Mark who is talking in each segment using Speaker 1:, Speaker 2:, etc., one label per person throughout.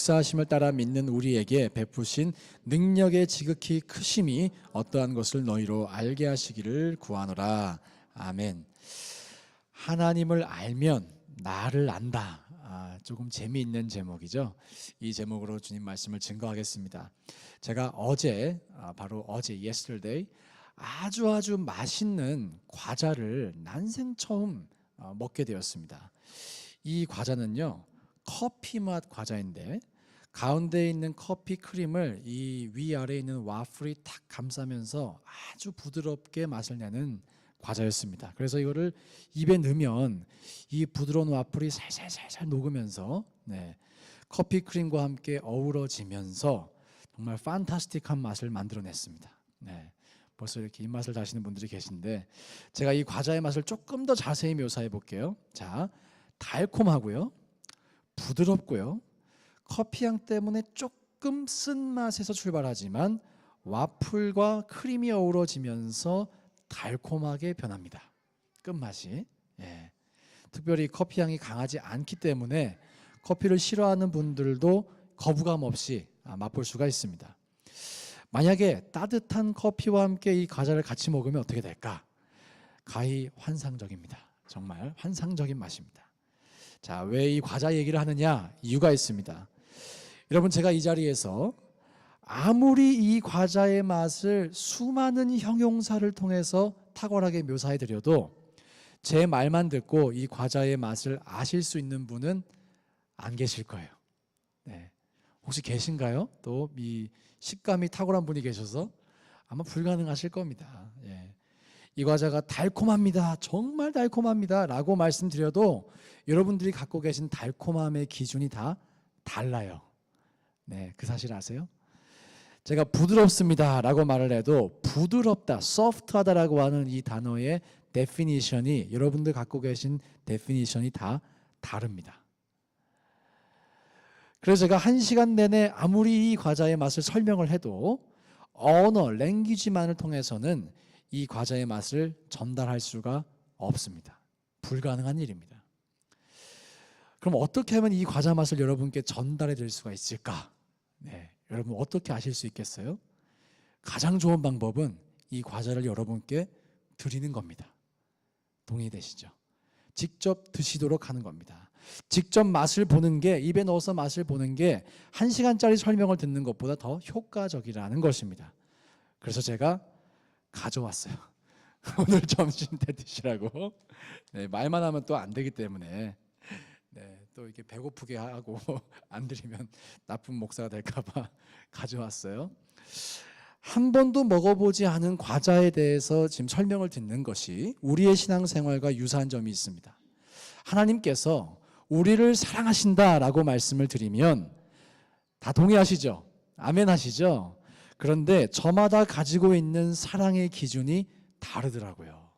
Speaker 1: 역사하심을 따라 믿는 우리에게 베푸신 능력의 지극히 크심이 어떠한 것을 너희로 알게 하시기를 구하노라. 아멘. 하나님을 알면 나를 안다. 조금 재미있는 제목이죠. 이 제목으로 주님 말씀을 증거하겠습니다. 제가 바로 어제 yesterday 아주 맛있는 과자를 난생 처음 먹게 되었습니다. 이 과자는요, 커피 맛 과자인데 가운데 있는 커피 크림을 이 위아래에 있는 와플이 탁 감싸면서 아주 부드럽게 맛을 내는 과자였습니다. 그래서 이거를 입에 넣으면 이 부드러운 와플이 살살 녹으면서 커피 크림과 함께 어우러지면서 정말 판타스틱한 맛을 만들어냈습니다. 벌써 이렇게 입맛을 다시는 분들이 계신데 제가 이 과자의 맛을 조금 더 자세히 묘사해 볼게요. 자, 달콤하고요, 부드럽고요, 커피향 때문에 조금 쓴맛에서 출발하지만 와플과 크림이 어우러지면서 달콤하게 변합니다. 끝맛이. 특별히 커피향이 강하지 않기 때문에 커피를 싫어하는 분들도 거부감 없이 맛볼 수가 있습니다. 만약에 따뜻한 커피와 함께 이 과자를 같이 먹으면 어떻게 될까? 가히 환상적입니다. 정말 환상적인 맛입니다. 자, 왜 이 과자 얘기를 하느냐? 이유가 있습니다. 여러분, 제가 이 자리에서 아무리 이 과자의 맛을 수많은 형용사를 통해서 탁월하게 묘사해 드려도 제 말만 듣고 이 과자의 맛을 아실 수 있는 분은 안 계실 거예요. 혹시 계신가요? 또 이 식감이 탁월한 분이 계셔서 아마 불가능하실 겁니다. 이 과자가 달콤합니다, 정말 달콤합니다 라고 말씀드려도 여러분들이 갖고 계신 달콤함의 기준이 다 달라요. 그 사실 아세요? 제가 부드럽습니다 라고 말을 해도 부드럽다, soft하다라고 하는 이 단어의 데피니션이 여러분들 갖고 계신 데피니션이 다 다릅니다. 그래서 제가 1시간 내내 아무리 이 과자의 맛을 설명을 해도 언어, 랭귀지만을 통해서는 이 과자의 맛을 전달할 수가 없습니다. 불가능한 일입니다. 그럼 어떻게 하면 이 과자 맛을 여러분께 전달해 드릴 수가 있을까? 여러분 어떻게 아실 수 있겠어요? 가장 좋은 방법은 이 과자를 여러분께 드리는 겁니다. 동의되시죠? 직접 드시도록 하는 겁니다. 직접 맛을 보는 게, 입에 넣어서 맛을 보는 게 1시간짜리 설명을 듣는 것보다 더 효과적이라는 것입니다. 그래서 제가 가져왔어요. 오늘 점심 때 드시라고. 말만 하면 또 안 되기 때문에 또 이렇게 배고프게 하고 안 드리면 나쁜 목사가 될까 봐 가져왔어요. 한 번도 먹어보지 않은 과자에 대해서 지금 설명을 듣는 것이 우리의 신앙생활과 유사한 점이 있습니다. 하나님께서 우리를 사랑하신다라고 말씀을 드리면 다 동의하시죠? 아멘 하시죠? 그런데 저마다 가지고 있는 사랑의 기준이 다르더라고요.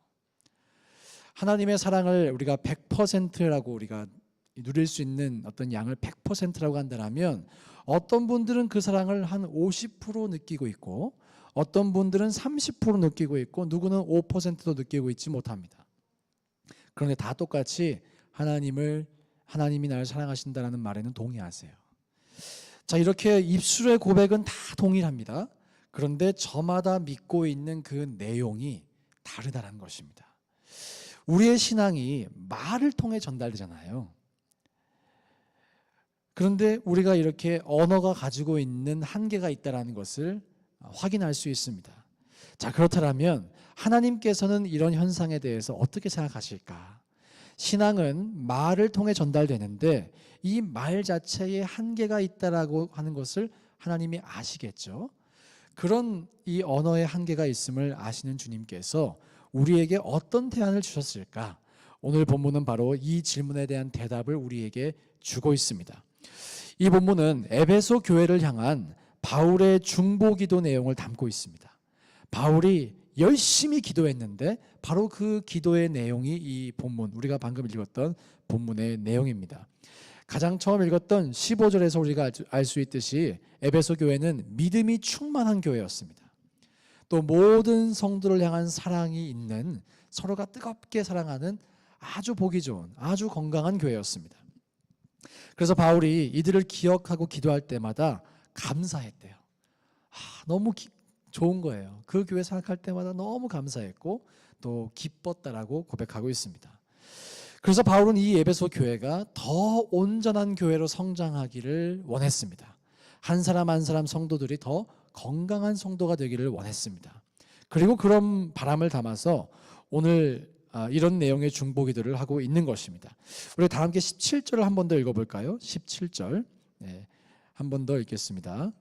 Speaker 1: 하나님의 사랑을 우리가 100%라고 우리가 누릴 수 있는 어떤 양을 100%라고 한다면 어떤 분들은 그 사랑을 한 50% 느끼고 있고 어떤 분들은 30% 느끼고 있고 누구는 5%도 느끼고 있지 못합니다. 그런데 다 똑같이 하나님이 나를 사랑하신다는 말에는 동의하세요. 자, 이렇게 입술의 고백은 다 동일합니다. 그런데 저마다 믿고 있는 그 내용이 다르다는 것입니다. 우리의 신앙이 말을 통해 전달되잖아요. 그런데 우리가 이렇게 언어가 가지고 있는 한계가 있다는 것을 확인할 수 있습니다. 자, 그렇다면 하나님께서는 이런 현상에 대해서 어떻게 생각하실까? 신앙은 말을 통해 전달되는데 이 말 자체에 한계가 있다라고 하는 것을 하나님이 아시겠죠. 그런 이 언어의 한계가 있음을 아시는 주님께서 우리에게 어떤 대안을 주셨을까? 오늘 본문은 바로 이 질문에 대한 대답을 우리에게 주고 있습니다. 이 본문은 에베소 교회를 향한 바울의 중보기도 내용을 담고 있습니다. 바울이 열심히 기도했는데 바로 그 기도의 내용이 이 본문, 우리가 방금 읽었던 본문의 내용입니다. 가장 처음 읽었던 15절에서 우리가 알 수 있듯이 에베소 교회는 믿음이 충만한 교회였습니다. 또 모든 성도를 향한 사랑이 있는, 서로가 뜨겁게 사랑하는 아주 보기 좋은, 아주 건강한 교회였습니다. 그래서 바울이 이들을 기억하고 기도할 때마다 감사했대요. 너무 좋은 거예요. 그 교회 생각할 때마다 너무 감사했고 또 기뻤다라고 고백하고 있습니다. 그래서 바울은 이 에베소 교회가 더 온전한 교회로 성장하기를 원했습니다. 한 사람 한 사람 성도들이 더 건강한 성도가 되기를 원했습니다. 그리고 그런 바람을 담아서 오늘 이런 내용의 중보기도를 하고 있는 것입니다. 우리 다 함께 17절을 한 번 더 읽어볼까요? 17절 한 번 더 읽겠습니다.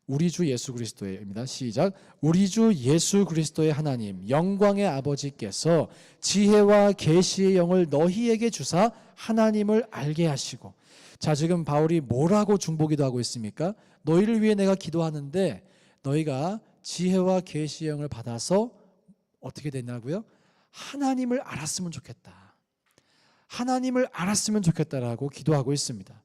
Speaker 1: 우리 주 예수 그리스도의입니다. 시작. 우리 주 예수 그리스도의 하나님 영광의 아버지께서 지혜와 계시의 영을 너희에게 주사 하나님을 알게 하시고. 자, 지금 바울이 뭐라고 중보기도하고 있습니까? 너희를 위해 내가 기도하는데 너희가 지혜와 계시의 영을 받아서 어떻게 됐냐고요? 하나님을 알았으면 좋겠다. 하나님을 알았으면 좋겠다라고 기도하고 있습니다.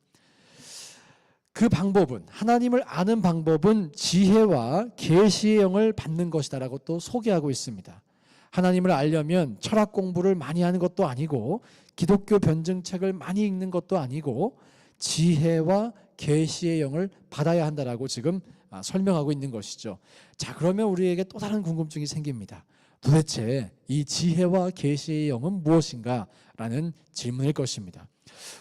Speaker 1: 그 방법은, 하나님을 아는 방법은 지혜와 계시의 영을 받는 것이다라고 또 소개하고 있습니다. 하나님을 알려면 철학 공부를 많이 하는 것도 아니고 기독교 변증책을 많이 읽는 것도 아니고 지혜와 계시의 영을 받아야 한다라고 지금 설명하고 있는 것이죠. 자, 그러면 우리에게 또 다른 궁금증이 생깁니다. 도대체 이 지혜와 계시의 영은 무엇인가? 라는 질문일 것입니다.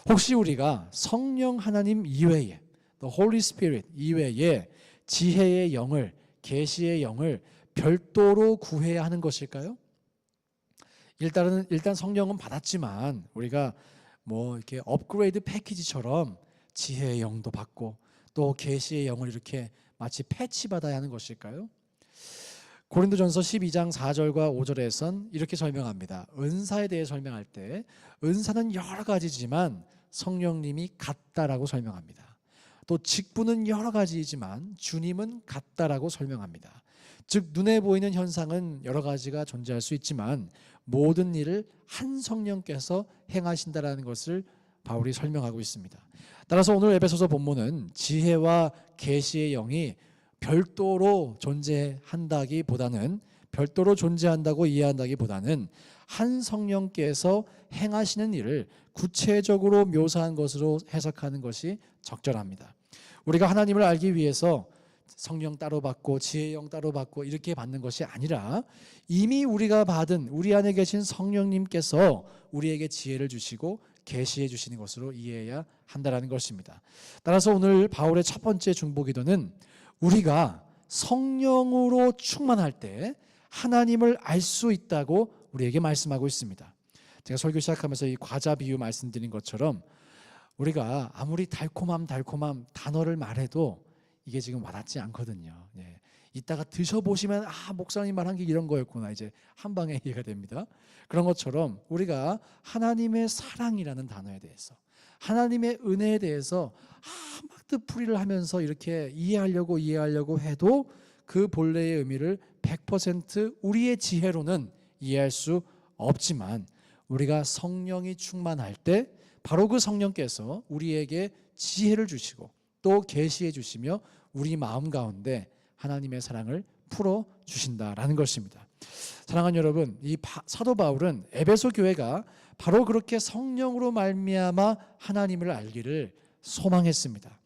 Speaker 1: 혹시 우리가 성령 하나님 이외에, The Holy Spirit 이외에 지혜의 영을, 계시의 영을 별도로 구해야 하는 것일까요? 일단 성령은 받았지만 우리가 뭐 이렇게 업그레이드 패키지처럼 지혜의 영도 받고 또 계시의 영을 이렇게 마치 패치 받아야 하는 것일까요? 고린도전서 12장 4절과 5절에선 이렇게 설명합니다. 은사에 대해 설명할 때 은사는 여러 가지지만 성령님이 같다라고 설명합니다. 또 직분은 여러 가지이지만 주님은 같다라고 설명합니다. 즉 눈에 보이는 현상은 여러 가지가 존재할 수 있지만 모든 일을 한 성령께서 행하신다라는 것을 바울이 설명하고 있습니다. 따라서 오늘 에베소서 본문은 지혜와 계시의 영이 별도로 존재한다고 이해한다기보다는 한 성령께서 행하시는 일을 구체적으로 묘사한 것으로 해석하는 것이 적절합니다. 우리가 하나님을 알기 위해서 성령 따로 받고 지혜의 영 따로 받고 이렇게 받는 것이 아니라 이미 우리가 받은 우리 안에 계신 성령님께서 우리에게 지혜를 주시고 계시해 주시는 것으로 이해해야 한다는 것입니다. 따라서 오늘 바울의 첫 번째 중보기도는 우리가 성령으로 충만할 때 하나님을 알 수 있다고 우리에게 말씀하고 있습니다. 제가 설교 시작하면서 이 과자 비유 말씀드린 것처럼 우리가 아무리 달콤함 단어를 말해도 이게 지금 와닿지 않거든요. 이따가 드셔보시면 목사님 말한 게 이런 거였구나 이제 한 방에 이해가 됩니다. 그런 것처럼 우리가 하나님의 사랑이라는 단어에 대해서 하나님의 은혜에 대해서 막 뜻풀이를 하면서 이렇게 이해하려고 해도 그 본래의 의미를 100% 우리의 지혜로는 이해할 수 없지만 우리가 성령이 충만할 때 바로 그 성령께서 우리에게 지혜를 주시고 또 계시해 주시며 우리 마음 가운데 하나님의 사랑을 풀어 주신다라는 것입니다. 사랑하는 여러분, 이 사도 바울은 에베소 교회가 바로 그렇게 성령으로 말미암아 하나님을 알기를 소망했습니다.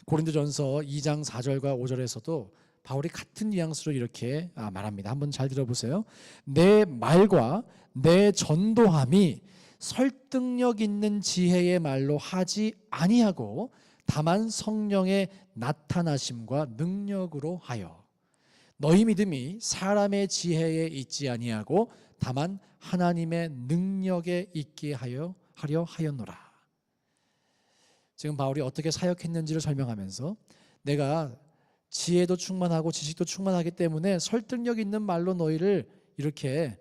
Speaker 1: 고린도전서 2장 4절과 5절에서도 바울이 같은 뉘앙스로 이렇게 말합니다. 한번 잘 들어보세요. 내 말과 내 전도함이 설득력 있는 지혜의 말로 하지 아니하고 다만 성령의 나타나심과 능력으로 하여 너희 믿음이 사람의 지혜에 있지 아니하고 다만 하나님의 능력에 있게 하려 하였노라. 지금 바울이 어떻게 사역했는지를 설명하면서 내가 지혜도 충만하고 지식도 충만하기 때문에 설득력 있는 말로 너희를 이렇게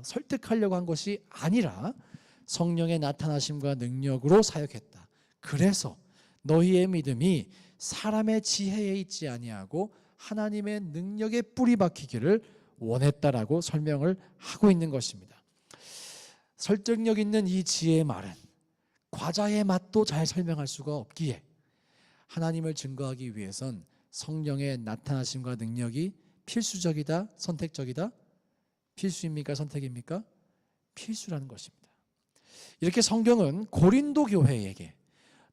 Speaker 1: 설득하려고 한 것이 아니라 성령의 나타나심과 능력으로 사역했다. 그래서 너희의 믿음이 사람의 지혜에 있지 아니하고 하나님의 능력에 뿌리 박히기를 원했다라고 설명을 하고 있는 것입니다. 설득력 있는 이 지혜의 말은 과자의 맛도 잘 설명할 수가 없기에 하나님을 증거하기 위해선 성령의 나타나심과 능력이 필수적이다, 선택적이다? 필수입니까, 선택입니까? 필수라는 것입니다. 이렇게 성경은 고린도 교회에게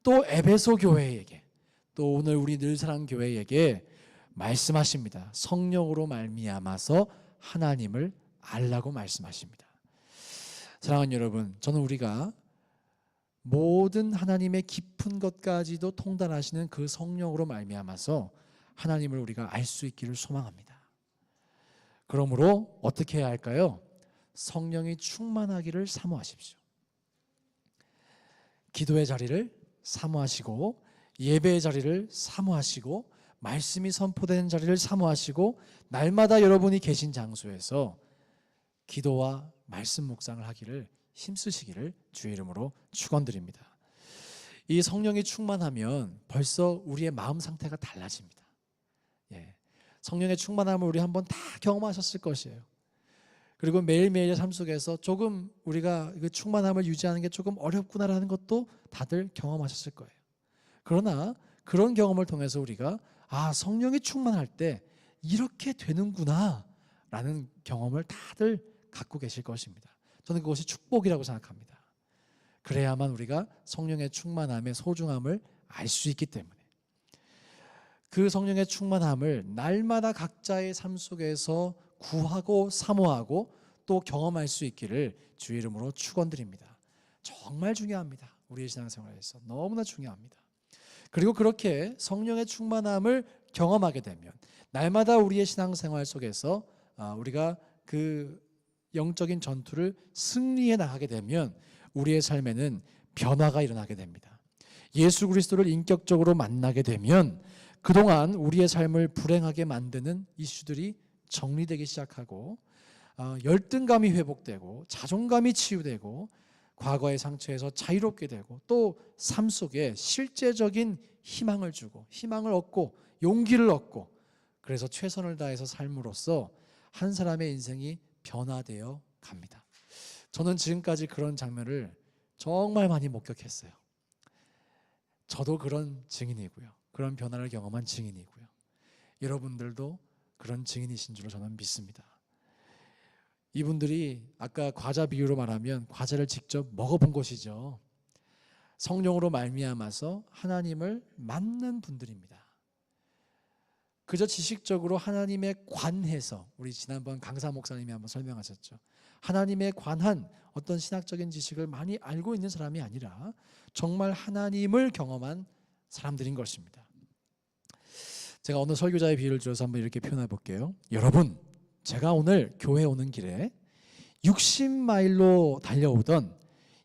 Speaker 1: 또 에베소 교회에게, 또 오늘 우리 늘사랑 교회에게 말씀하십니다. 성령으로 말미암아서 하나님을 알라고 말씀하십니다. 사랑하는 여러분, 저는 우리가 모든 하나님의 깊은 것까지도 통달하시는 그 성령으로 말미암아서 하나님을 우리가 알 수 있기를 소망합니다. 그러므로 어떻게 해야 할까요? 성령이 충만하기를 사모하십시오. 기도의 자리를 사모하시고, 예배의 자리를 사모하시고, 말씀이 선포되는 자리를 사모하시고, 날마다 여러분이 계신 장소에서 기도와 말씀 묵상을 하기를 힘쓰시기를 주의 이름으로 축원드립니다. 이 성령이 충만하면 벌써 우리의 마음 상태가 달라집니다. 성령의 충만함을 우리 한번 다 경험하셨을 것이에요. 그리고 매일매일의 삶 속에서 조금 우리가 그 충만함을 유지하는 게 조금 어렵구나라는 것도 다들 경험하셨을 거예요. 그러나 그런 경험을 통해서 우리가 성령이 충만할 때 이렇게 되는구나 라는 경험을 다들 갖고 계실 것입니다. 저는 그것이 축복이라고 생각합니다. 그래야만 우리가 성령의 충만함의 소중함을 알 수 있기 때문에, 그 성령의 충만함을 날마다 각자의 삶 속에서 구하고 사모하고 또 경험할 수 있기를 주의 이름으로 축원드립니다. 정말 중요합니다. 우리의 신앙생활에서 너무나 중요합니다. 그리고 그렇게 성령의 충만함을 경험하게 되면 날마다 우리의 신앙생활 속에서 우리가 그 영적인 전투를 승리해 나가게 되면 우리의 삶에는 변화가 일어나게 됩니다. 예수 그리스도를 인격적으로 만나게 되면 그동안 우리의 삶을 불행하게 만드는 이슈들이 정리되기 시작하고, 열등감이 회복되고 자존감이 치유되고 과거의 상처에서 자유롭게 되고, 또 삶 속에 실제적인 희망을 주고 희망을 얻고 용기를 얻고, 그래서 최선을 다해서 삶으로써 한 사람의 인생이 변화되어 갑니다. 저는 지금까지 그런 장면을 정말 많이 목격했어요. 저도 그런 증인이고요. 그런 변화를 경험한 증인이고요. 여러분들도 그런 증인이신 줄로 저는 믿습니다. 이분들이 아까 과자 비유로 말하면 과자를 직접 먹어본 것이죠. 성령으로 말미암아서 하나님을 만난 분들입니다. 그저 지식적으로 하나님에 관해서, 우리 지난번 강사 목사님이 한번 설명하셨죠. 하나님에 관한 어떤 신학적인 지식을 많이 알고 있는 사람이 아니라 정말 하나님을 경험한 사람들인 것입니다. 제가 오늘 설교자의 비유를 들어서 한번 이렇게 표현해 볼게요. 여러분, 제가 오늘 교회 오는 길에 60마일로 달려오던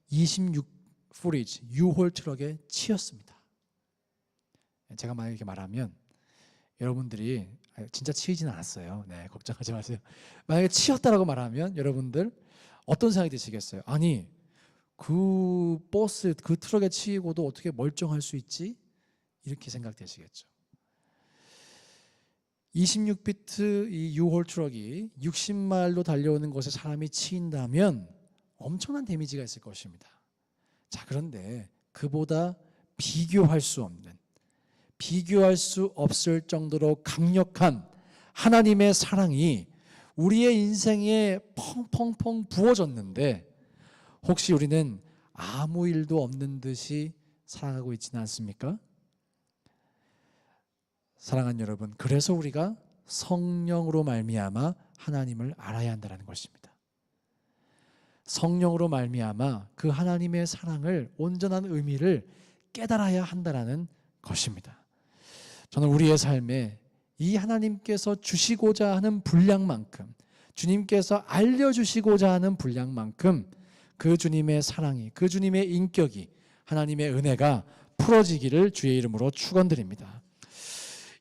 Speaker 1: 26 프리지 U-홀 트럭에 치였습니다. 제가 만약에 이렇게 말하면 여러분들이 진짜 치이지는 않았어요. 네, 걱정하지 마세요. 만약에 치였다라고 말하면 여러분들 어떤 생각이 드시겠어요? 아니, 그 버스, 그 트럭에 치이고도 어떻게 멀쩡할 수 있지? 이렇게 생각되시겠죠. 26피트 이 U-홀 트럭이 60마일로 달려오는 곳에 사람이 치인다면 엄청난 데미지가 있을 것입니다. 자, 그런데 그보다 비교할 수 없는, 비교할 수 없을 정도로 강력한 하나님의 사랑이 우리의 인생에 펑펑펑 부어졌는데, 혹시 우리는 아무 일도 없는 듯이 살아가고 있지는 않습니까? 사랑하는 여러분, 그래서 우리가 성령으로 말미암아 하나님을 알아야 한다는 것입니다. 성령으로 말미암아 그 하나님의 사랑을, 온전한 의미를 깨달아야 한다는 것입니다. 저는 우리의 삶에 이 하나님께서 주시고자 하는 분량만큼, 주님께서 알려주시고자 하는 분량만큼 그 주님의 사랑이, 그 주님의 인격이, 하나님의 은혜가 풀어지기를 주의 이름으로 축원드립니다.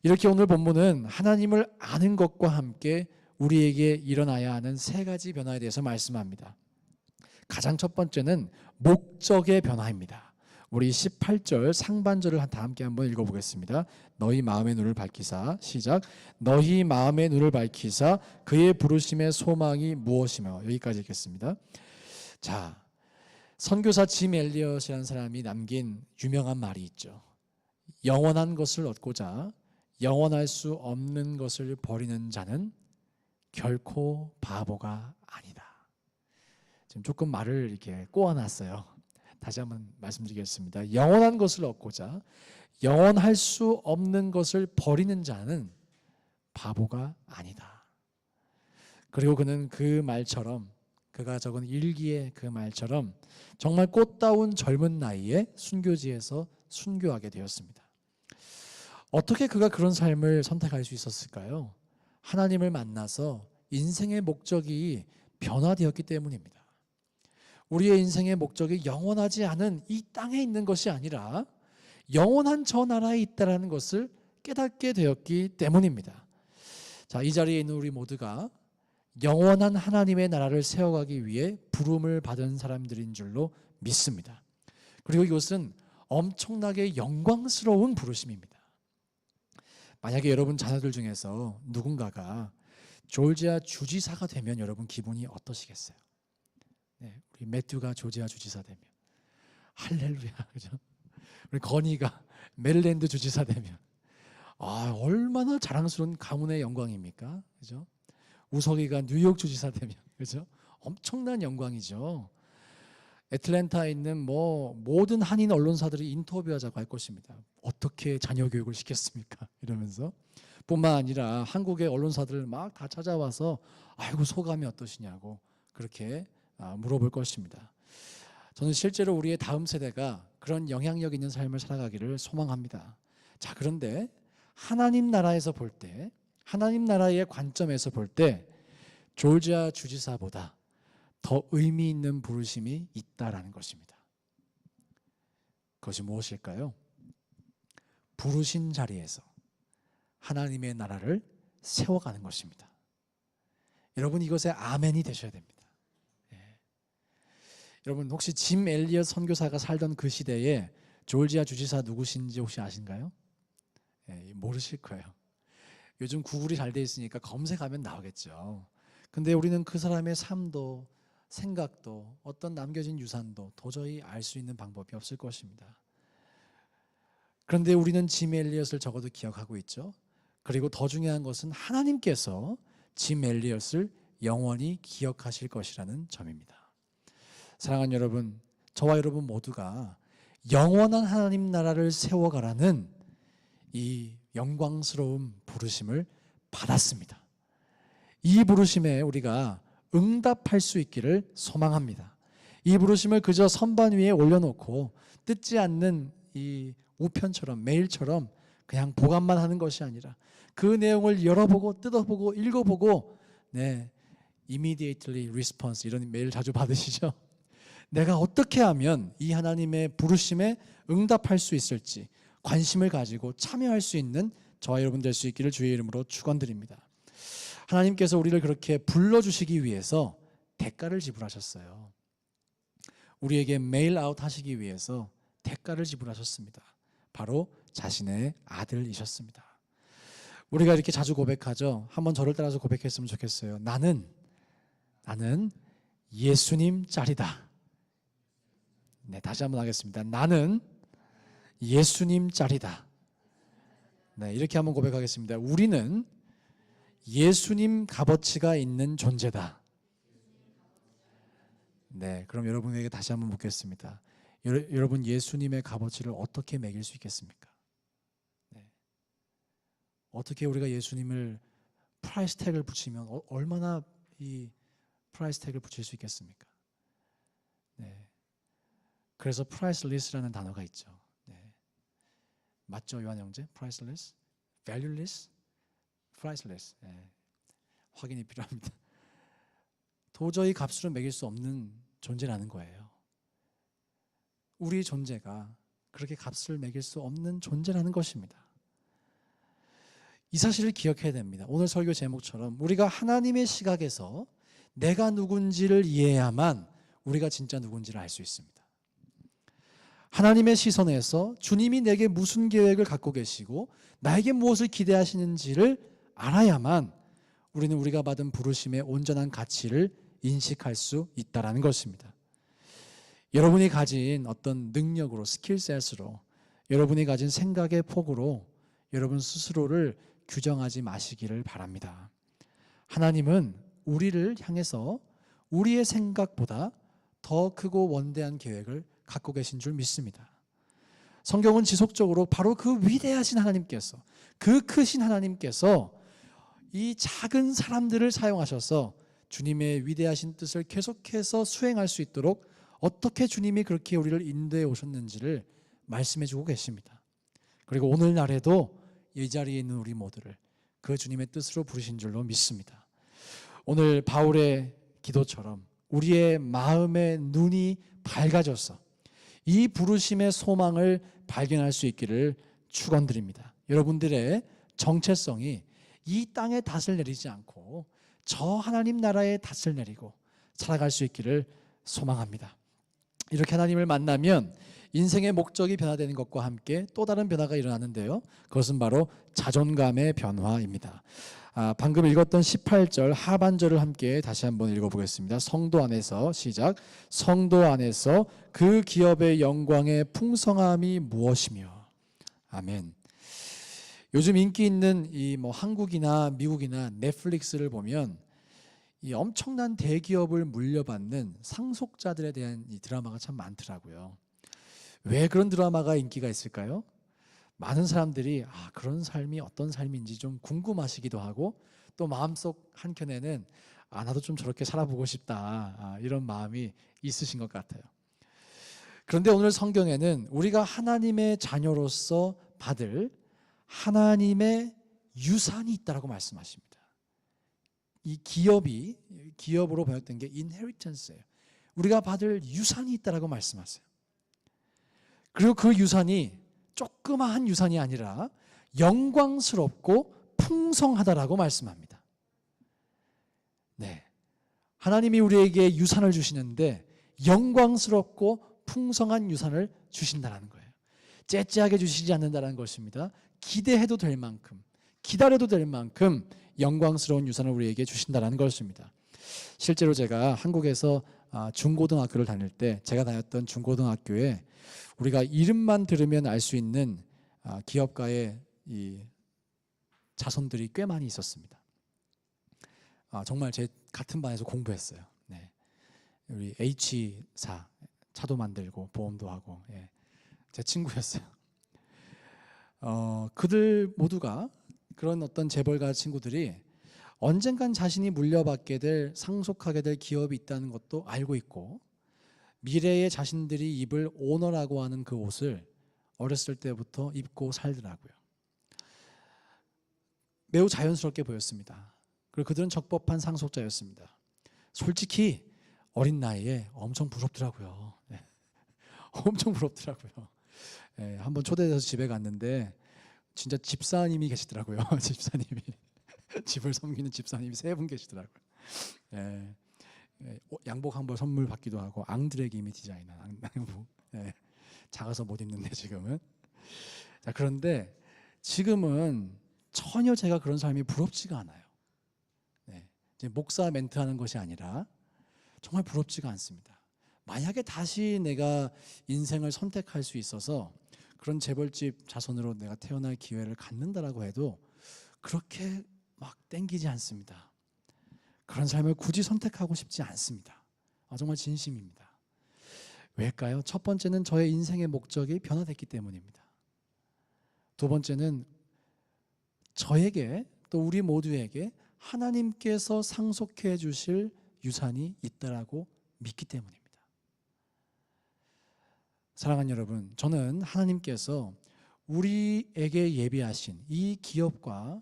Speaker 1: 이렇게 오늘 본문은 하나님을 아는 것과 함께 우리에게 일어나야 하는 세 가지 변화에 대해서 말씀합니다. 가장 첫 번째는 목적의 변화입니다. 우리 18절 상반절을 다 함께 한번 읽어보겠습니다. 너희 마음의 눈을 밝히사, 시작. 너희 마음의 눈을 밝히사 그의 부르심의 소망이 무엇이며, 여기까지 읽겠습니다. 자, 선교사 짐 엘리엇이라는 사람이 남긴 유명한 말이 있죠. 영원한 것을 얻고자 영원할 수 없는 것을 버리는 자는 결코 바보가 아니다. 지금 조금 말을 이렇게 꼬아놨어요. 다시 한번 말씀드리겠습니다. 영원한 것을 얻고자 영원할 수 없는 것을 버리는 자는 바보가 아니다. 그리고 그는 그 말처럼, 그가 적은 일기의 그 말처럼 정말 꽃다운 젊은 나이에 순교지에서 순교하게 되었습니다. 어떻게 그가 그런 삶을 선택할 수 있었을까요? 하나님을 만나서 인생의 목적이 변화되었기 때문입니다. 우리의 인생의 목적이 영원하지 않은 이 땅에 있는 것이 아니라 영원한 저 나라에 있다는 것을 깨닫게 되었기 때문입니다. 자, 이 자리에 있는 우리 모두가 영원한 하나님의 나라를 세워가기 위해 부름을 받은 사람들인 줄로 믿습니다. 그리고 이것은 엄청나게 영광스러운 부르심입니다. 만약에 여러분 자녀들 중에서 누군가가 조지아 주지사가 되면 여러분 기분이 어떠시겠어요? 네, 우리 매튜가 조지아 주지사 되면 할렐루야, 그죠? 우리 건이가 메릴랜드 주지사 되면 얼마나 자랑스러운 가문의 영광입니까? 그죠? 우석이가 뉴욕 주지사 되면, 그죠? 엄청난 영광이죠. 애틀랜타에 있는 모든 한인 언론사들이 인터뷰하자고 할 것입니다. 어떻게 자녀 교육을 시켰습니까? 이러면서. 뿐만 아니라 한국의 언론사들 막 다 찾아와서 아이고 소감이 어떠시냐고 그렇게 물어볼 것입니다. 저는 실제로 우리의 다음 세대가 그런 영향력 있는 삶을 살아가기를 소망합니다. 자, 그런데 하나님 나라에서 볼 때, 하나님 나라의 관점에서 볼 때 조지아 주지사보다 더 의미 있는 부르심이 있다라는 것입니다. 그것이 무엇일까요? 부르신 자리에서 하나님의 나라를 세워가는 것입니다. 여러분, 이것에 아멘이 되셔야 됩니다. 여러분, 혹시 짐 엘리엇 선교사가 살던 그 시대에 조지아 주지사 누구신지 혹시 아신가요? 모르실 거예요. 요즘 구글이 잘 돼 있으니까 검색하면 나오겠죠. 근데 우리는 그 사람의 삶도 생각도 어떤 남겨진 유산도 도저히 알 수 있는 방법이 없을 것입니다. 그런데 우리는 짐 엘리엇을 적어도 기억하고 있죠. 그리고 더 중요한 것은 하나님께서 짐 엘리엇을 영원히 기억하실 것이라는 점입니다. 사랑하는 여러분, 저와 여러분 모두가 영원한 하나님 나라를 세워가라는 이 영광스러운 부르심을 받았습니다. 이 부르심에 우리가 응답할 수 있기를 소망합니다. 이 부르심을 그저 선반 위에 올려놓고 뜯지 않는 이 우편처럼 메일처럼 그냥 보관만 하는 것이 아니라 그 내용을 열어보고 뜯어보고 읽어보고 immediately response 이런 메일 자주 받으시죠? 내가 어떻게 하면 이 하나님의 부르심에 응답할 수 있을지 관심을 가지고 참여할 수 있는 저와 여러분 될 수 있기를 주의 이름으로 축원드립니다. 하나님께서 우리를 그렇게 불러주시기 위해서 대가를 지불하셨어요. 우리에게 메일 아웃 하시기 위해서 대가를 지불하셨습니다. 바로 자신의 아들이셨습니다. 우리가 이렇게 자주 고백하죠. 한번 저를 따라서 고백했으면 좋겠어요. 나는 예수님 짤이다. 네, 다시 한번 하겠습니다. 나는 예수님 짤이다. 네, 이렇게 한번 고백하겠습니다. 우리는 예수님 값어치가 있는 존재다. 네, 그럼 여러분에게 다시 한번 묻겠습니다. 여러분 예수님의 값어치를 어떻게 매길 수 있겠습니까? 네. 어떻게 우리가 예수님을 프라이스 태그를 붙이면 얼마나 이 프라이스 태그를 붙일 수 있겠습니까? 네. 그래서 priceless라는 단어가 있죠. 네. 맞죠, 요한 형제? priceless, valueless, priceless. 네. 확인이 필요합니다. 도저히 값으로 매길 수 없는 존재라는 거예요. 우리 존재가 그렇게 값을 매길 수 없는 존재라는 것입니다. 이 사실을 기억해야 됩니다. 오늘 설교 제목처럼 우리가 하나님의 시각에서 내가 누군지를 이해해야만 우리가 진짜 누군지를 알 수 있습니다. 하나님의 시선에서 주님이 내게 무슨 계획을 갖고 계시고 나에게 무엇을 기대하시는지를 알아야만 우리는 우리가 받은 부르심의 온전한 가치를 인식할 수 있다는 것입니다. 여러분이 가진 어떤 능력으로, 스킬셋으로, 여러분이 가진 생각의 폭으로 여러분 스스로를 규정하지 마시기를 바랍니다. 하나님은 우리를 향해서 우리의 생각보다 더 크고 원대한 계획을 갖고 계신 줄 믿습니다. 성경은 지속적으로 바로 그 위대하신 하나님께서, 그 크신 하나님께서 이 작은 사람들을 사용하셔서 주님의 위대하신 뜻을 계속해서 수행할 수 있도록 어떻게 주님이 그렇게 우리를 인도해 오셨는지를 말씀해 주고 계십니다. 그리고 오늘날에도 이 자리에 있는 우리 모두를 그 주님의 뜻으로 부르신 줄로 믿습니다. 오늘 바울의 기도처럼 우리의 마음의 눈이 밝아져서 이 부르심의 소망을 발견할 수 있기를 축원드립니다. 여러분들의 정체성이 이 땅에 닷을 내리지 않고 저 하나님 나라에 닷을 내리고 살아갈 수 있기를 소망합니다. 이렇게 하나님을 만나면 인생의 목적이 변화되는 것과 함께 또 다른 변화가 일어나는데요. 그것은 바로 자존감의 변화입니다. 방금 읽었던 18절 하반절을 함께 다시 한번 읽어보겠습니다. 성도 안에서 시작. 성도 안에서 그 기업의 영광의 풍성함이 무엇이며. 아멘. 요즘 인기 있는 이 한국이나 미국이나 넷플릭스를 보면 이 엄청난 대기업을 물려받는 상속자들에 대한 이 드라마가 참 많더라고요. 왜 그런 드라마가 인기가 있을까요? 많은 사람들이 그런 삶이 어떤 삶인지 좀 궁금하시기도 하고 또 마음속 한켠에는 나도 좀 저렇게 살아보고 싶다 이런 마음이 있으신 것 같아요. 그런데 오늘 성경에는 우리가 하나님의 자녀로서 받을 하나님의 유산이 있다라고 말씀하십니다. 이 기업으로 번역된 게 inheritance예요. 우리가 받을 유산이 있다라고 말씀하세요. 그리고 그 유산이 조그마한 유산이 아니라 영광스럽고 풍성하다라고 말씀합니다. 네, 하나님이 우리에게 유산을 주시는데 영광스럽고 풍성한 유산을 주신다는 거예요. 째째하게 주시지 않는다는 것입니다. 기대해도 될 만큼, 기다려도 될 만큼 영광스러운 유산을 우리에게 주신다는 것입니다. 실제로 제가 한국에서 중고등학교를 다닐 때 제가 다녔던 중고등학교에 우리가 이름만 들으면 알 수 있는 기업가의 이 자손들이 꽤 많이 있었습니다. 정말 제 같은 반에서 공부했어요. 네. 우리 H사 차도 만들고 보험도 하고 제 친구였어요. 그들 모두가 그런 어떤 재벌가 친구들이 언젠간 자신이 물려받게 될 상속하게 될 기업이 있다는 것도 알고 있고 미래에 자신들이 입을 오너라고 하는 그 옷을 어렸을 때부터 입고 살더라고요. 매우 자연스럽게 보였습니다. 그리고 그들은 적법한 상속자였습니다. 솔직히 어린 나이에 엄청 부럽더라고요. 엄청 부럽더라고요. 한번 초대돼서 집에 갔는데 진짜 집사님이 계시더라고요. 집사님이 집을 섬기는 집사님이 3분 계시더라고요. 양복 한 벌 선물 받기도 하고 앙드레김이 디자인한 양복. 작아서 못 입는데 지금은. 자, 그런데 지금은 전혀 제가 그런 삶이 부럽지가 않아요. 이제 목사 멘트하는 것이 아니라 정말 부럽지가 않습니다. 만약에 다시 내가 인생을 선택할 수 있어서 그런 재벌집 자손으로 내가 태어날 기회를 갖는다라고 해도 그렇게 막 땡기지 않습니다. 그런 삶을 굳이 선택하고 싶지 않습니다. 정말 진심입니다. 왜일까요? 첫 번째는 저의 인생의 목적이 변화됐기 때문입니다. 두 번째는 저에게 또 우리 모두에게 하나님께서 상속해 주실 유산이 있다라고 믿기 때문입니다. 사랑하는 여러분, 저는 하나님께서 우리에게 예비하신 이 기업과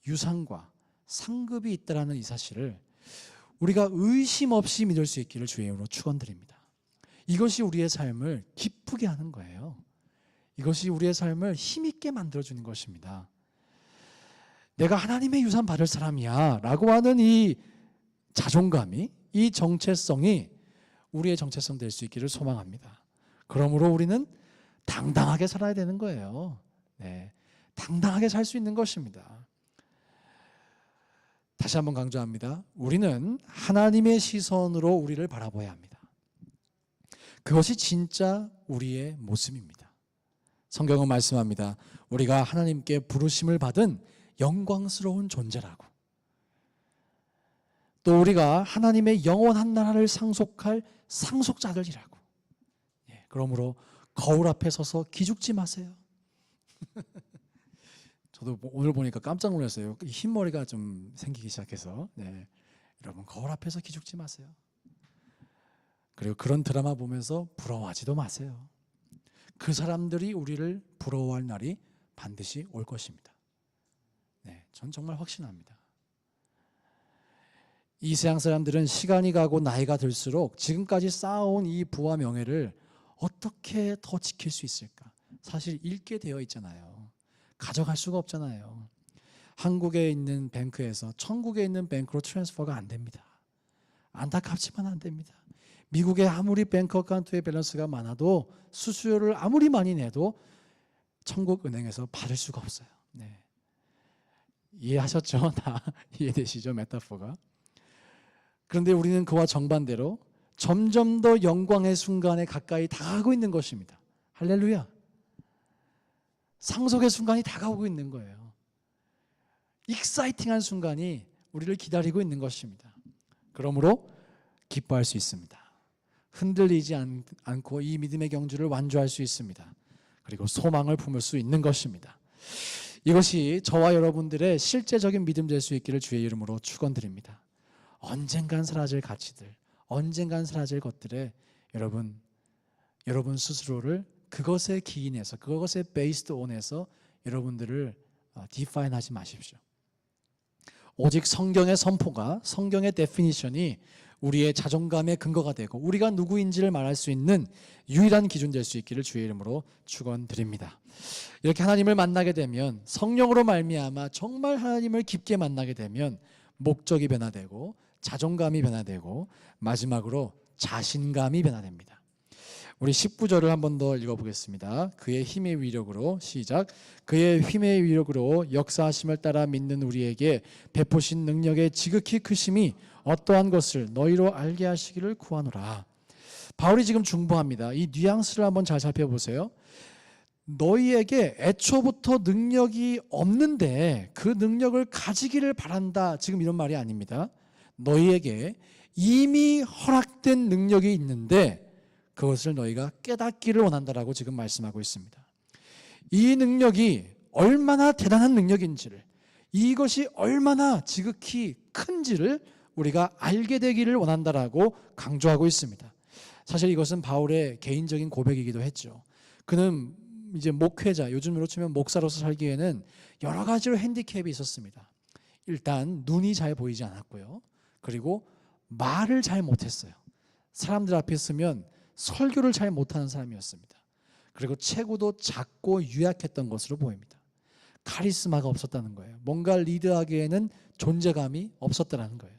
Speaker 1: 유산과 상급이 있다라는 이 사실을 우리가 의심 없이 믿을 수 있기를 주의 이름으로 축원드립니다. 이것이 우리의 삶을 기쁘게 하는 거예요. 이것이 우리의 삶을 힘있게 만들어주는 것입니다. 내가 하나님의 유산 받을 사람이야 라고 하는 이 자존감이, 이 정체성이 우리의 정체성 될 수 있기를 소망합니다. 그러므로 우리는 당당하게 살아야 되는 거예요. 당당하게 살 수 있는 것입니다. 다시 한번 강조합니다. 우리는 하나님의 시선으로 우리를 바라봐야 합니다. 그것이 진짜 우리의 모습입니다. 성경은 말씀합니다. 우리가 하나님께 부르심을 받은 영광스러운 존재라고. 또 우리가 하나님의 영원한 나라를 상속할 상속자들이라고. 그러므로 거울 앞에 서서 기죽지 마세요. 저도 오늘 보니까 깜짝 놀랐어요. 흰머리가 좀 생기기 시작해서. 네. 여러분, 거울 앞에서 기죽지 마세요. 그리고 그런 드라마 보면서 부러워하지도 마세요. 그 사람들이 우리를 부러워할 날이 반드시 올 것입니다. 네, 전 정말 확신합니다. 이 세상 사람들은 시간이 가고 나이가 들수록 지금까지 쌓아온 이 부와 명예를 어떻게 더 지킬 수 있을까? 사실 잃게 되어 있잖아요. 가져갈 수가 없잖아요. 한국에 있는 뱅크에서 천국에 있는 뱅크로 트랜스퍼가 안 됩니다. 안타깝지만 안 됩니다. 미국에 아무리 뱅크 어카운트의 밸런스가 많아도 수수료를 아무리 많이 내도 천국 은행에서 받을 수가 없어요. 네. 이해하셨죠? 다 이해되시죠? 메타포가. 그런데 우리는 그와 정반대로 점점 더 영광의 순간에 가까이 다가가고 있는 것입니다. 할렐루야. 상속의 순간이 다가오고 있는 거예요. 익사이팅한 순간이 우리를 기다리고 있는 것입니다. 그러므로 기뻐할 수 있습니다. 흔들리지 않고 이 믿음의 경주를 완주할 수 있습니다. 그리고 소망을 품을 수 있는 것입니다. 이것이 저와 여러분들의 실제적인 믿음 될 수 있기를 주의 이름으로 축원드립니다. 언젠간 사라질 가치들, 언젠간 사라질 것들에 여러분 스스로를 그것에 기인해서, 그것에 베이스드 온해서 여러분들을 디파인하지 마십시오. 오직 성경의 선포가, 성경의 데피니션이 우리의 자존감의 근거가 되고 우리가 누구인지를 말할 수 있는 유일한 기준 될 수 있기를 주의 이름으로 축원드립니다. 이렇게 하나님을 만나게 되면, 성령으로 말미암아 정말 하나님을 깊게 만나게 되면 목적이 변화되고 자존감이 변화되고 마지막으로 자신감이 변화됩니다. 우리 19절을 한 번 더 읽어보겠습니다. 그의 힘의 위력으로, 시작. 그의 힘의 위력으로 역사하심을 따라 믿는 우리에게 베푸신 능력의 지극히 크심이 어떠한 것을 너희로 알게 하시기를 구하노라. 바울이 지금 중보합니다. 이 뉘앙스를 한번 잘 살펴보세요. 너희에게 애초부터 능력이 없는데 그 능력을 가지기를 바란다, 지금 이런 말이 아닙니다. 너희에게 이미 허락된 능력이 있는데 그것을 너희가 깨닫기를 원한다라고 지금 말씀하고 있습니다. 이 능력이 얼마나 대단한 능력인지를, 이것이 얼마나 지극히 큰지를 우리가 알게 되기를 원한다라고 강조하고 있습니다. 사실 이것은 바울의 개인적인 고백이기도 했죠. 그는 이제 목회자, 요즘으로 치면 목사로서 살기에는 여러 가지로 핸디캡이 있었습니다. 일단 눈이 잘 보이지 않았고요. 그리고 말을 잘 못했어요. 사람들 앞에 서면 설교를 잘 못하는 사람이었습니다. 그리고 체구도 작고 유약했던 것으로 보입니다. 카리스마가 없었다는 거예요. 뭔가 리드하기에는 존재감이 없었다는 거예요.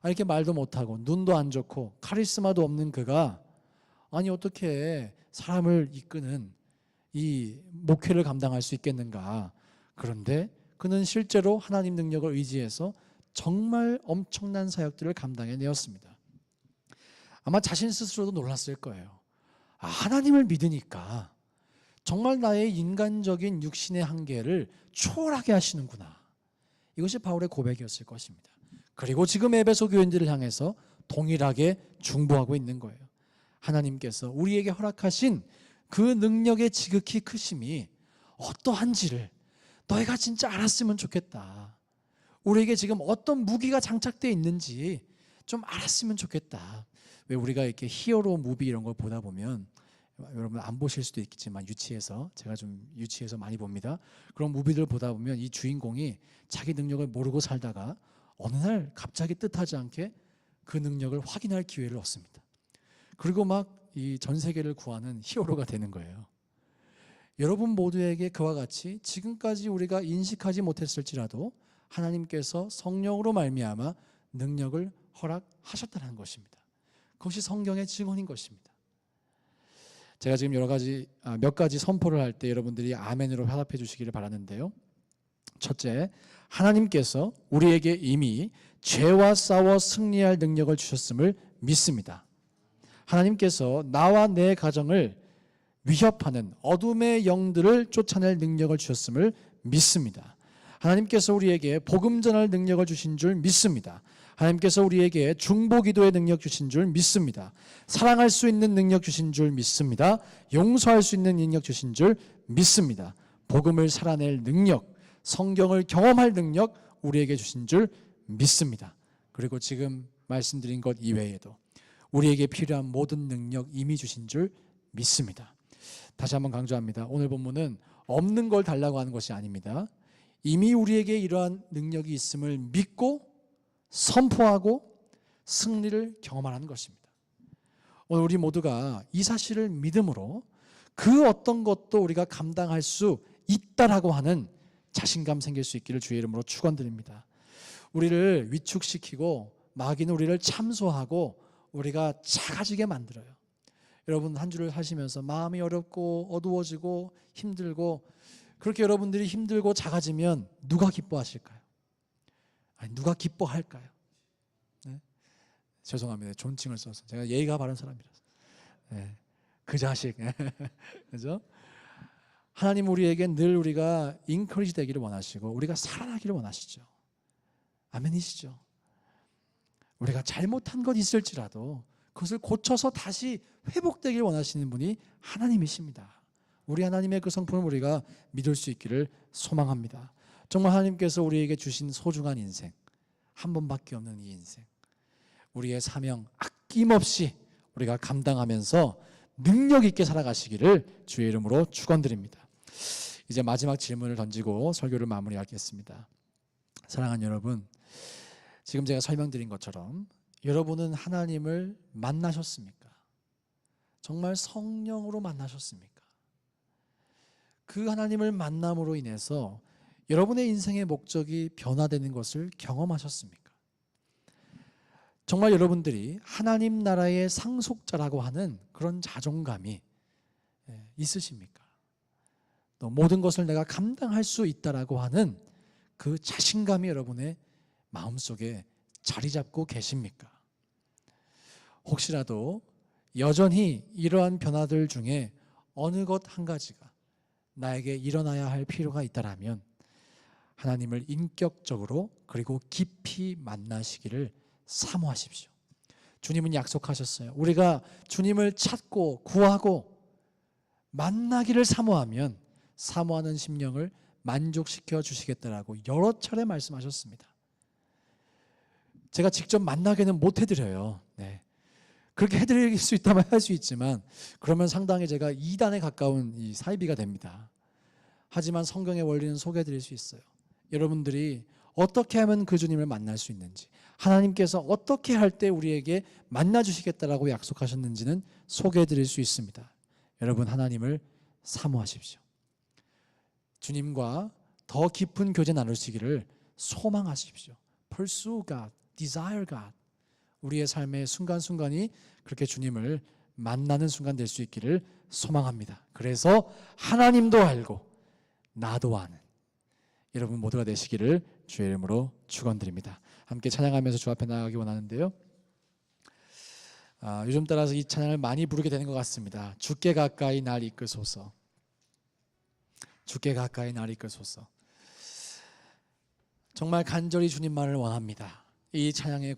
Speaker 1: 이렇게 말도 못하고 눈도 안 좋고 카리스마도 없는 그가 어떻게 사람을 이끄는 이 목회를 감당할 수 있겠는가. 그런데 그는 실제로 하나님 능력을 의지해서 정말 엄청난 사역들을 감당해내었습니다. 아마 자신 스스로도 놀랐을 거예요. 하나님을 믿으니까 정말 나의 인간적인 육신의 한계를 초월하게 하시는구나. 이것이 바울의 고백이었을 것입니다. 그리고 지금 에베소 교인들을 향해서 동일하게 중보하고 있는 거예요. 하나님께서 우리에게 허락하신 그 능력의 지극히 크심이 어떠한지를 너희가 진짜 알았으면 좋겠다. 우리에게 지금 어떤 무기가 장착되어 있는지 좀 알았으면 좋겠다. 왜 우리가 이렇게 히어로 무비 이런 걸 보다 보면, 여러분 안 보실 수도 있겠지만 제가 좀 유치해서 많이 봅니다. 그런 무비들 보다 보면 이 주인공이 자기 능력을 모르고 살다가 어느 날 갑자기 뜻하지 않게 그 능력을 확인할 기회를 얻습니다. 그리고 막 이 전 세계를 구하는 히어로가 되는 거예요. 여러분 모두에게 그와 같이 지금까지 우리가 인식하지 못했을지라도 하나님께서 성령으로 말미암아 능력을 허락하셨다는 것입니다. 그것이 성경의 증언인 것입니다. 제가 지금 몇 가지 선포를 할 때 여러분들이 아멘으로 화답해 주시기를 바라는데요. 첫째, 하나님께서 우리에게 이미 죄와 싸워 승리할 능력을 주셨음을 믿습니다. 하나님께서 나와 내 가정을 위협하는 어둠의 영들을 쫓아낼 능력을 주셨음을 믿습니다. 하나님께서 우리에게 복음 전할 능력을 주신 줄 믿습니다. 하나님께서 우리에게 중보기도의 능력 주신 줄 믿습니다. 사랑할 수 있는 능력 주신 줄 믿습니다. 용서할 수 있는 능력 주신 줄 믿습니다. 복음을 살아낼 능력, 성경을 경험할 능력 우리에게 주신 줄 믿습니다. 그리고 지금 말씀드린 것 이외에도 우리에게 필요한 모든 능력 이미 주신 줄 믿습니다. 다시 한번 강조합니다. 오늘 본문은 없는 걸 달라고 하는 것이 아닙니다. 이미 우리에게 이러한 능력이 있음을 믿고 선포하고 승리를 경험하는 것입니다. 오늘 우리 모두가 이 사실을 믿음으로 그 어떤 것도 우리가 감당할 수 있다라고 하는 자신감 생길 수 있기를 주의 이름으로 축원드립니다. 우리를 위축시키고 마귀는 우리를 참소하고 우리가 작아지게 만들어요. 여러분 한 주를 사시면서 마음이 어렵고 어두워지고 힘들고 그렇게 여러분들이 힘들고 작아지면 누가 기뻐하실까요? 아니, 누가 기뻐할까요? 네? 죄송합니다. 존칭을 써서 제가 예의가 바른 사람이라서. 네. 그 자식. 그죠? 하나님 우리에게 늘 우리가 인커리지 되기를 원하시고 우리가 살아나기를 원하시죠. 아멘이시죠? 우리가 잘못한 것 있을지라도 그것을 고쳐서 다시 회복되길 원하시는 분이 하나님이십니다. 우리 하나님의 그 성품을 우리가 믿을 수 있기를 소망합니다. 정말 하나님께서 우리에게 주신 소중한 인생, 한 번밖에 없는 이 인생, 우리의 사명 아낌없이 우리가 감당하면서 능력 있게 살아가시기를 주의 이름으로 축원드립니다. 이제 마지막 질문을 던지고 설교를 마무리하겠습니다. 사랑하는 여러분, 지금 제가 설명드린 것처럼 여러분은 하나님을 만나셨습니까? 정말 성령으로 만나셨습니까? 그 하나님을 만남으로 인해서 여러분의 인생의 목적이 변화되는 것을 경험하셨습니까? 정말 여러분들이 하나님 나라의 상속자라고 하는 그런 자존감이 있으십니까? 또 모든 것을 내가 감당할 수 있다라고 하는 그 자신감이 여러분의 마음속에 자리 잡고 계십니까? 혹시라도 여전히 이러한 변화들 중에 어느 것 한 가지가 나에게 일어나야 할 필요가 있다라면 하나님을 인격적으로 그리고 깊이 만나시기를 사모하십시오. 주님은 약속하셨어요. 우리가 주님을 찾고 구하고 만나기를 사모하면 사모하는 심령을 만족시켜 주시겠다라고 여러 차례 말씀하셨습니다. 제가 직접 만나게는 못 해드려요. 네. 그렇게 해드릴 수 있다면 할 수 있지만 그러면 상당히 제가 이단에 가까운 이 사이비가 됩니다. 하지만 성경의 원리는 소개해드릴 수 있어요. 여러분들이 어떻게 하면 그 주님을 만날 수 있는지, 하나님께서 어떻게 할 때 우리에게 만나주시겠다라고 약속하셨는지는 소개해드릴 수 있습니다. 여러분 하나님을 사모하십시오. 주님과 더 깊은 교제 나누시기를 소망하십시오. Pursue God, desire God. 우리의 삶의 순간순간이 그렇게 주님을 만나는 순간 될 수 있기를 소망합니다. 그래서 하나님도 알고 나도 아는 여러분 모두가 되시기를 주의 이름으로 축원드립니다. 함께 찬양하면서 주 앞에 나아가기 원하는데요. 요즘 따라서 이 찬양을 많이 부르게 되는 것 같습니다. 주께 가까이 날 이끄소서. 주께 가까이 날 이끄소서. 정말 간절히 주님만을 원합니다. 이 찬양의